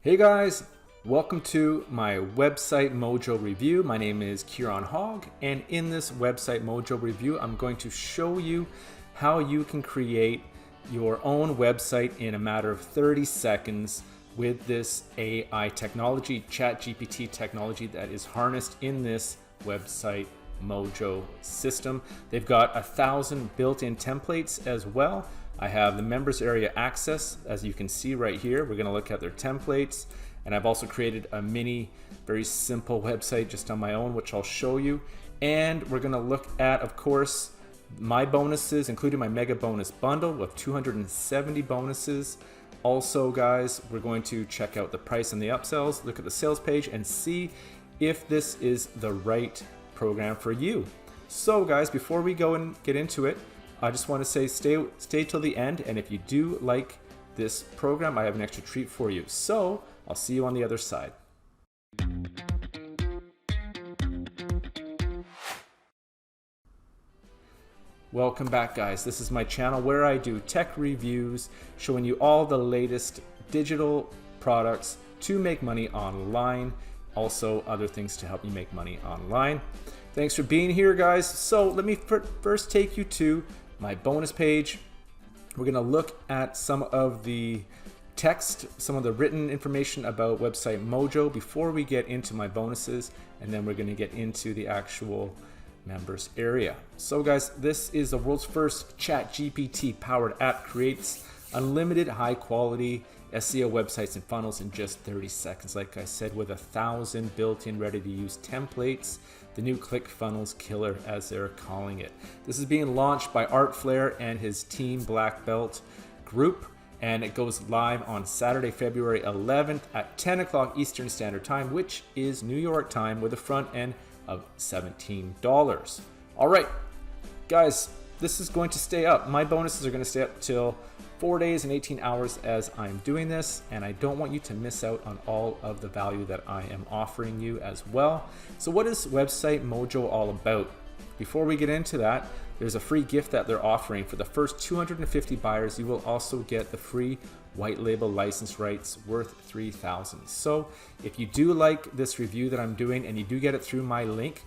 Hey guys, welcome to my website MOJO review. My name is Keiron Hogg, and in this website MOJO review, I'm going to show you how you can create your own website in a matter of 30 seconds with this AI technology, ChatGPT technology that is harnessed in this website MOJO system. They've got 1,000 built-in templates as well. I have the members area access, as you can see right here. We're going to look at their templates, and I've also created a mini, very simple website just on my own, which I'll show you. And we're going to look at, of course, my bonuses, including my mega bonus bundle with 270 bonuses. Also, guys, we're going to check out the price and the upsells, look at the sales page, and see if this is the right program for you. So, guys, before we go and get into it, I just want to say stay till the end, and if you do like this program, I have an extra treat for you. So I'll see you on the other side. Welcome back, guys. This is my channel where I do tech reviews, showing you all the latest digital products to make money online, also other things to help you make money online. Thanks for being here, guys. So let me first take you to my bonus page. We're going to look at some of the text, some of the written information about website MOJO before we get into my bonuses, and then we're going to get into the actual members area. So guys, this is the world's first ChatGPT powered app, creates unlimited high quality SEO websites and funnels in just 30 seconds. Like I said, with 1,000 built-in ready to use templates, the new ClickFunnels killer, as they're calling it. This is being launched by Art Flair and his Team Black Belt group, and it goes live on Saturday, February 11th at 10 o'clock Eastern Standard Time, which is New York time, with a front end of $17. All right, guys, this is going to stay up. My bonuses are going to stay up till 4 days and 18 hours as I'm doing this, and I don't want you to miss out on all of the value that I am offering you as well. So what is website MOJO all about? Before we get into that, there's a free gift that they're offering. For the first 250 buyers, you will also get the free white label license rights worth $3,000. So if you do like this review that I'm doing and you do get it through my link,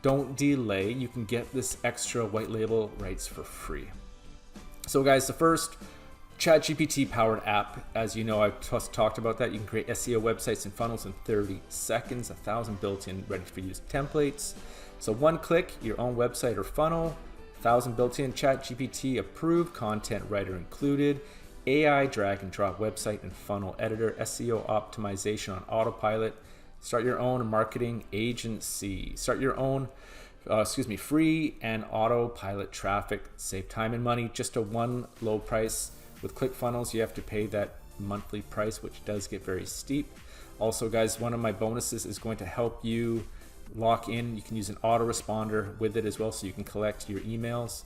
don't delay. You can get this extra white label rights for free. So guys, the first ChatGPT powered app, as you know, I've just talked about that. You can create SEO websites and funnels in 30 seconds, 1,000 built-in ready for use templates. So one click, your own website or funnel, 1,000 built-in ChatGPT approved, content writer included, AI drag and drop website and funnel editor, SEO optimization on autopilot, start your own marketing agency, start your own free and autopilot traffic, save time and money, just a one low price. With ClickFunnels, you have to pay that monthly price, which does get very steep. Also, guys, one of my bonuses is going to help you lock in. You can use an autoresponder with it as well, so you can collect your emails.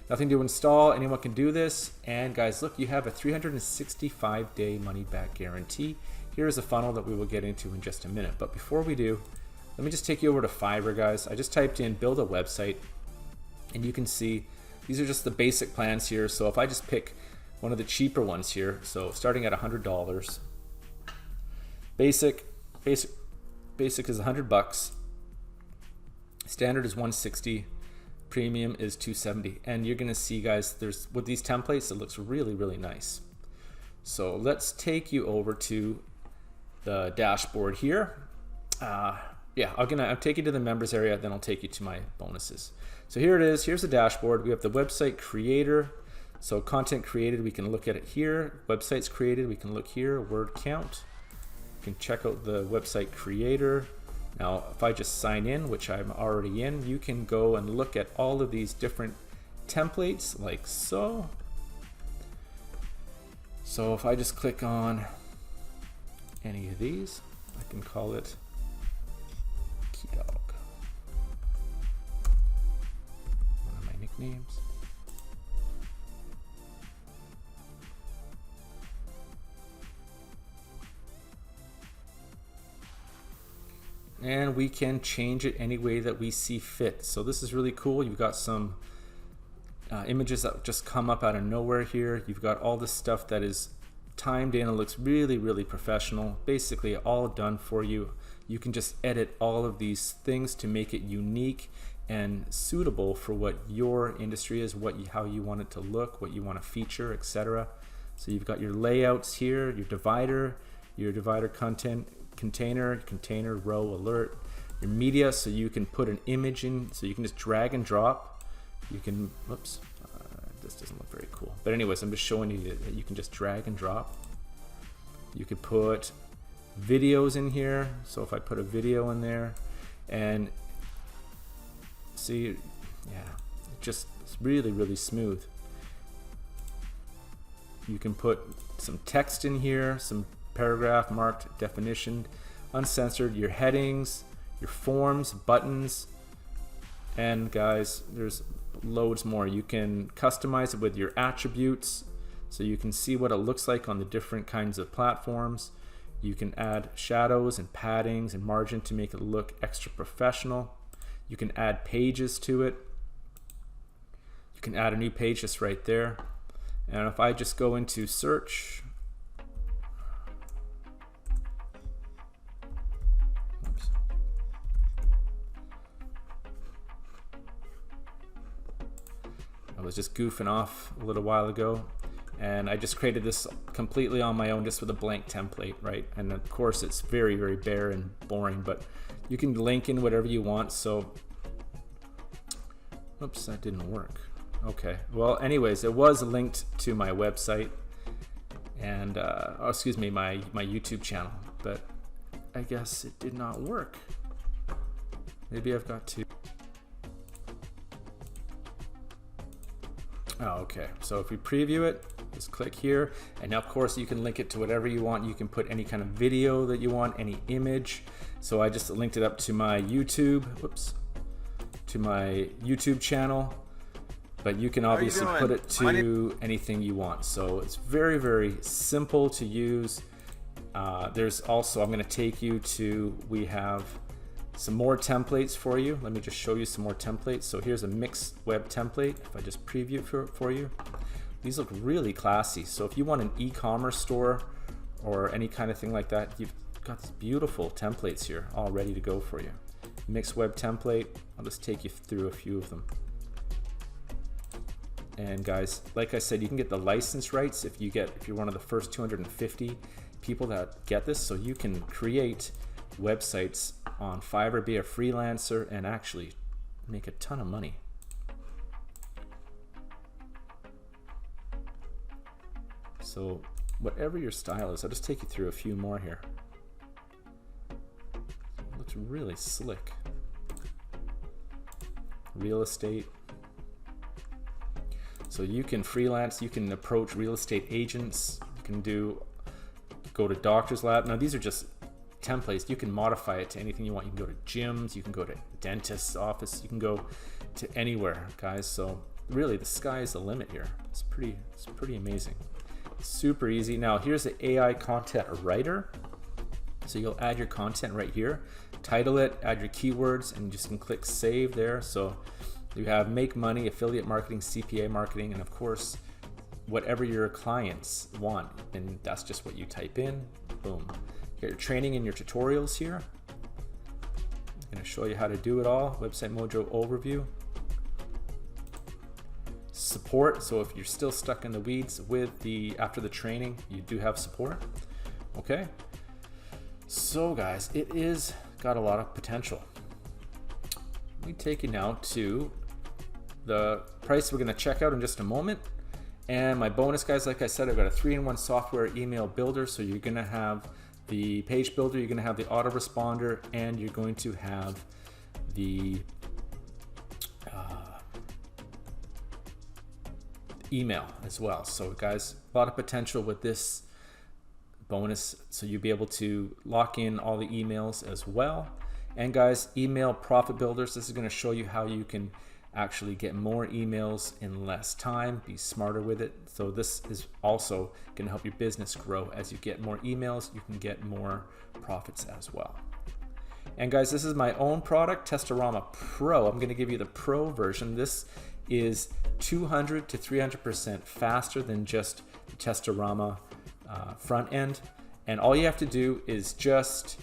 Nothing to install, anyone can do this. And guys, look, you have a 365-day money-back guarantee. Here's a funnel that we will get into in just a minute. But before we do, let me just take you over to Fiverr, guys. I just typed in build a website, and you can see these are just the basic plans here. So if I just pick one of the cheaper ones here, so starting at $100, basic is $100, standard is $160, premium is $270, and you're gonna see, guys, there's with these templates, it looks really nice. So let's take you over to the dashboard here. I'll take you to the members area, then I'll take you to my bonuses. So here it is. Here's the dashboard. We have the website creator. So content created, we can look at it here. Websites created, we can look here. Word count. You can check out the website creator. Now, if I just sign in, which I'm already in, you can go and look at all of these different templates like so. So if I just click on any of these, I can call it Dog, one of my nicknames. And we can change it any way that we see fit. So this is really cool. You've got some images that just come up out of nowhere here. You've got all this stuff that is timed in. It looks really, really professional. Basically all done for you. You can just edit all of these things to make it unique and suitable for what your industry is, how you want it to look, what you want to feature, etc. So you've got your layouts here, your divider content, container, row, alert, your media, so you can put an image in, so you can just drag and drop. You can, whoops, this doesn't look very cool. But anyways, I'm just showing you that you can just drag and drop. You could put videos in here. So if I put a video in there, and see, yeah, it's really, really smooth. You can put some text in here, some paragraph marked definition, uncensored, your headings, your forms, buttons, and guys, there's loads more. You can customize it with your attributes, so you can see what it looks like on the different kinds of platforms. You can add shadows and paddings and margin to make it look extra professional. You can add pages to it. You can add a new page just right there. And if I just go into search, oops. I was just goofing off a little while ago, and I just created this completely on my own, just with a blank template, right? And of course it's very, very bare and boring, but you can link in whatever you want. So, oops, that didn't work. Okay, well anyways, it was linked to my website and oh, excuse me, my YouTube channel, but I guess it did not work. Maybe I've got to. Oh, okay, so if we preview it, just click here, and now of course you can link it to whatever you want. You can put any kind of video that you want, any image. So I just linked it up to my YouTube, whoops, to my YouTube channel. But you can obviously put it to anything you want. So it's very, very simple to use. There's also, I'm going to take you to, we have some more templates for you. Let me just show you some more templates. So here's a mixed web template. If I just preview it for you, these look really classy. So if you want an e-commerce store or any kind of thing like that, you've got these beautiful templates here all ready to go for you. Mixed web template. I'll just take you through a few of them. And guys, like I said, you can get the license rights if you're one of the first 250 people that get this. So you can create websites on Fiverr, be a freelancer, and actually make a ton of money. So whatever your style is, I'll just take you through a few more here. It looks really slick. Real estate. So you can freelance, you can approach real estate agents, you can go to doctor's lab. Now these are just templates. You can modify it to anything you want. You can go to gyms, you can go to dentist's office, you can go to anywhere, guys. So really the sky is the limit here. It's pretty amazing. Super easy. Now here's the AI content writer. So you'll add your content right here, title it, add your keywords, and you just can click save there. So you have make money, affiliate marketing, CPA marketing, and of course, whatever your clients want. And that's just what you type in, boom. You got your training and your tutorials here. I'm gonna show you how to do it all. Website Mojo overview. Support, so if you're still stuck in the weeds with after the training, you do have support. Okay. So guys, it is got a lot of potential. Let me take you now to the price we're going to check out in just a moment. And my bonus, guys, like I said, I've got a 3-in-1 software email builder. So you're going to have the page builder, you're going to have the autoresponder, and you're going to have the email as well. So guys, a lot of potential with this bonus. So you'll be able to lock in all the emails as well. And guys, email profit builders, this is going to show you how you can actually get more emails in less time, be smarter with it. So this is also going to help your business grow. As you get more emails, you can get more profits as well. And guys, this is my own product, Testorama Pro. I'm going to give you the Pro version. This is 200 to 300% faster than just the Testorama front end. And all you have to do is just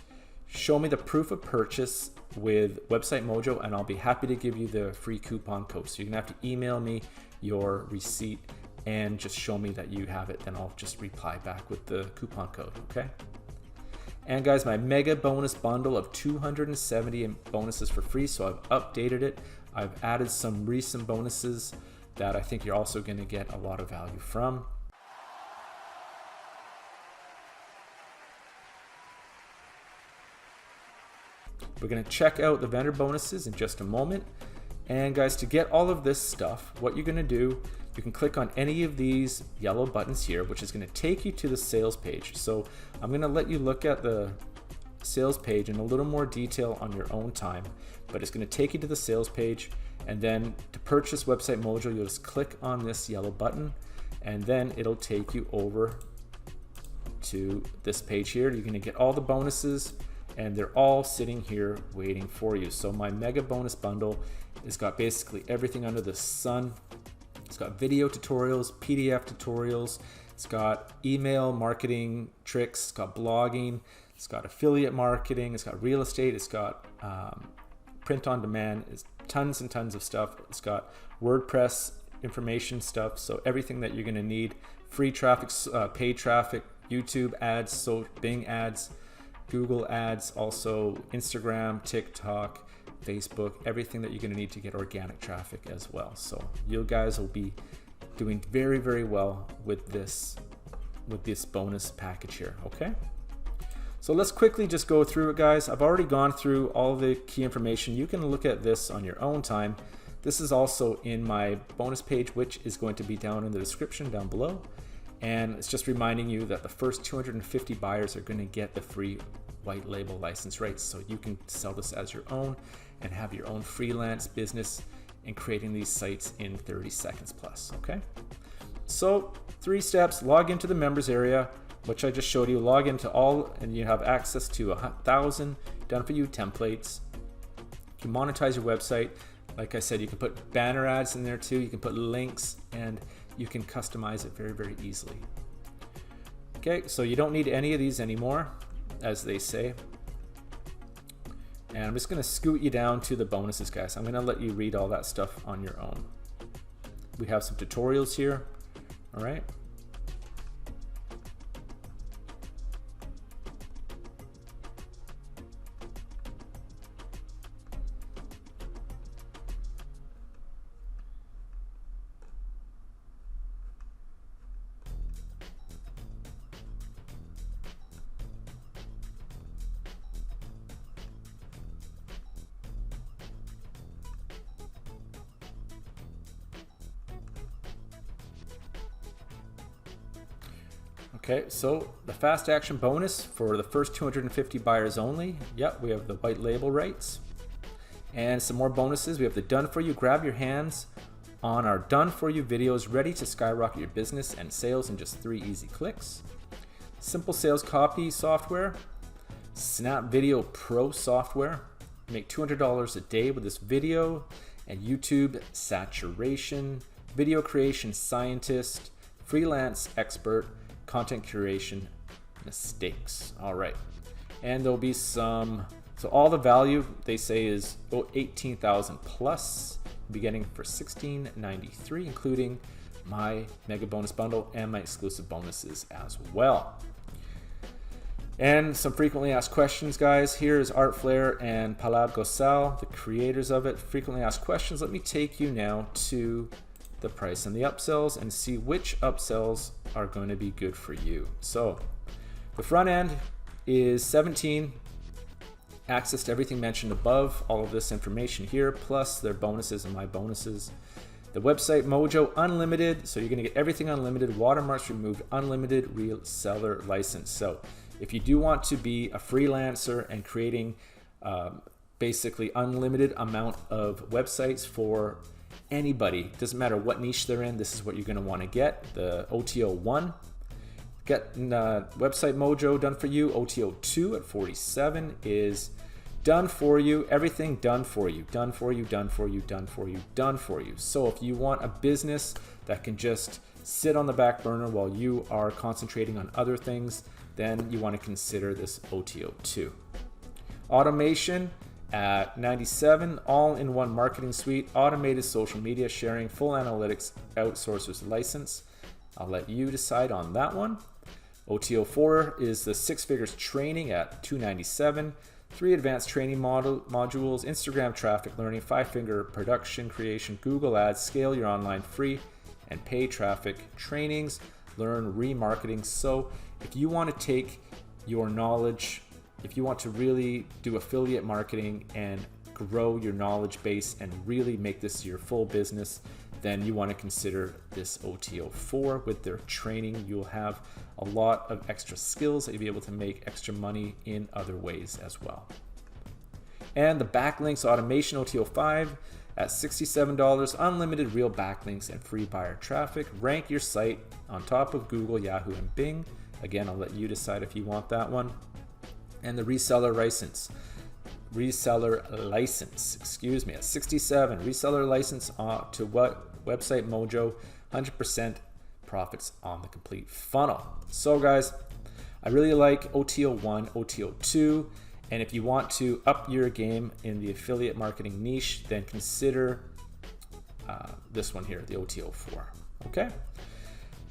show me the proof of purchase with Website Mojo, and I'll be happy to give you the free coupon code. So you're gonna have to email me your receipt and just show me that you have it, then I'll just reply back with the coupon code, okay? And guys, my mega bonus bundle of 270 bonuses for free, so I've updated it. I've added some recent bonuses that I think you're also gonna get a lot of value from. We're gonna check out the vendor bonuses in just a moment. And guys, to get all of this stuff, what you're gonna do, you can click on any of these yellow buttons here, which is gonna take you to the sales page. So I'm gonna let you look at the sales page in a little more detail on your own time, but it's gonna take you to the sales page. And then to purchase Website Mojo, you'll just click on this yellow button, and then it'll take you over to this page here. You're gonna get all the bonuses, and they're all sitting here waiting for you. So my mega bonus bundle has got basically everything under the sun. It's got video tutorials, PDF tutorials, it's got email marketing tricks, it's got blogging, it's got affiliate marketing, it's got real estate, it's got print on demand, it's tons and tons of stuff. It's got WordPress information stuff, so everything that you're gonna need. Free traffic, paid traffic, YouTube ads, so Bing ads, Google ads, also Instagram, TikTok, Facebook, everything that you're going to need to get organic traffic as well. So you guys will be doing very, very well with this bonus package here, okay? So let's quickly just go through it, guys. I've already gone through all the key information. You can look at this on your own time. This is also in my bonus page, which is going to be down in the description down below. And it's just reminding you that the first 250 buyers are going to get the free white label license rights, so you can sell this as your own and have your own freelance business in creating these sites in 30 seconds plus, okay? So 3 steps: log into the members area, which I just showed you, log into all, and you have access to 1,000 done for you templates. You can monetize your website. Like I said, you can put banner ads in there too, you can put links, and you can customize it very, very easily. Okay, so you don't need any of these anymore, as they say. And I'm just gonna scoot you down to the bonuses, guys. I'm gonna let you read all that stuff on your own. We have some tutorials here, all right? Okay, so the fast action bonus for the first 250 buyers only. Yep, we have the white label rights. And some more bonuses. We have the done for you. Grab your hands on our done for you videos ready to skyrocket your business and sales in just 3 easy clicks. Simple sales copy software. Snap Video Pro software. Make $200 a day with this video. And YouTube saturation. Video creation scientist. Freelance expert. Content curation mistakes. All right, and there'll be some, so all the value they say is 18,000 plus, beginning for $16.93, including my mega bonus bundle and my exclusive bonuses as well. And some frequently asked questions, guys. Here is Art Flair and Palab Gosal, the creators of it. Frequently asked questions. Let me take you now to the price and the upsells and see which upsells are going to be good for you. So the front end is 17, access to everything mentioned above, all of this information here, plus their bonuses and my bonuses. The Website Mojo Unlimited, so you're going to get everything unlimited, watermarks removed, unlimited reseller license. So if you do want to be a freelancer and creating basically unlimited amount of websites for anybody, doesn't matter what niche they're in, this is what you're going to want to get. The OTO 1, get Website Mojo done for you. OTO 2 at 47 is done for you, everything done for you, done for you, done for you, done for you, done for you. So if you want a business that can just sit on the back burner while you are concentrating on other things, then you want to consider this OTO2. Automation at 97, all-in-one marketing suite, automated social media sharing, full analytics, outsourcer's license. I'll let you decide on that one. OTO4 is the 6 figures training at 297, 3 advanced training modules, Instagram traffic learning, 5-figure production creation, Google Ads, scale your online free and pay traffic trainings, learn remarketing. So if you want to take your knowledge, if you want to really do affiliate marketing and grow your knowledge base and really make this your full business, then you want to consider this OTO4 with their training. You'll have a lot of extra skills that you'll be able to make extra money in other ways as well. And the backlinks automation OTO5 at $67, unlimited real backlinks and free buyer traffic. Rank your site on top of Google, Yahoo, and Bing. Again, I'll let you decide if you want that one. And the reseller license, excuse me, at 67, reseller license to what website MOJO, 100% profits on the complete funnel. So guys, I really like OTO1, OTO2, and if you want to up your game in the affiliate marketing niche, then consider this one here, the OTO4. Okay.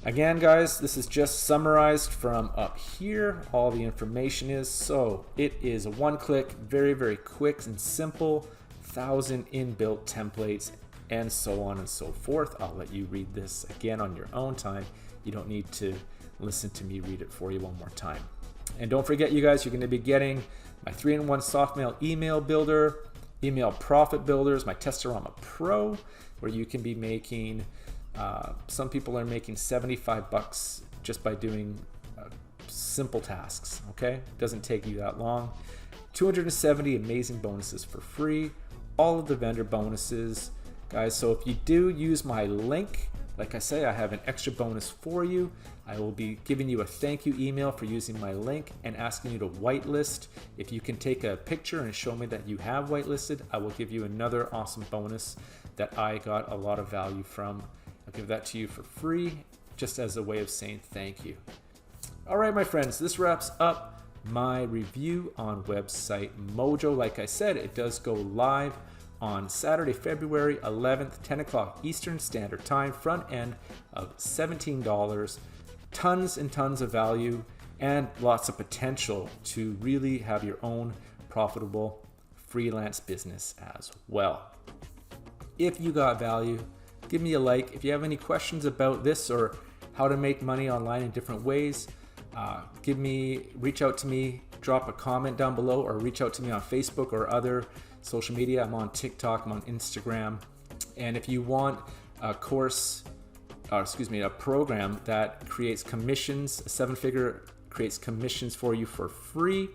Again, guys, this is just summarized from up here. All the information is, so it is a one-click, very, very quick and simple, 1,000 inbuilt templates, and so on and so forth. I'll let you read this again on your own time. You don't need to listen to me read it for you one more time. And don't forget, you guys, you're going to be getting my 3-in-1 soft mail email builder, email profit builders, my Testorama Pro, where you can be making some people are making $75 just by doing simple tasks. Okay, it doesn't take you that long. 270 amazing bonuses for free, all of the vendor bonuses, guys. So if you do use my link, like I say, I have an extra bonus for you. I will be giving you a thank you email for using my link and asking you to whitelist. If you can take a picture and show me that you have whitelisted, I will give you another awesome bonus that I got a lot of value from. I'll give that to you for free, just as a way of saying thank you. All right, my friends, this wraps up my review on website MOJO. Like I said, it does go live on Saturday, February 11th, 10 o'clock Eastern Standard Time, front end of $17, tons and tons of value and lots of potential to really have your own profitable freelance business as well. If you got value, give me a like. If you have any questions about this or how to make money online in different ways, reach out to me, drop a comment down below, or reach out to me on Facebook or other social media. I'm on TikTok, I'm on Instagram. And if you want a program that creates commissions, a 7-figure creates commissions for you for free,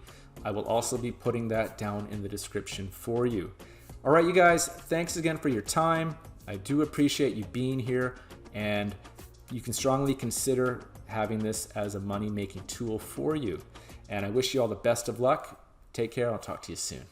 I will also be putting that down in the description for you. All right, you guys, thanks again for your time. I do appreciate you being here, and you can strongly consider having this as a money-making tool for you. And I wish you all the best of luck. Take care. I'll talk to you soon.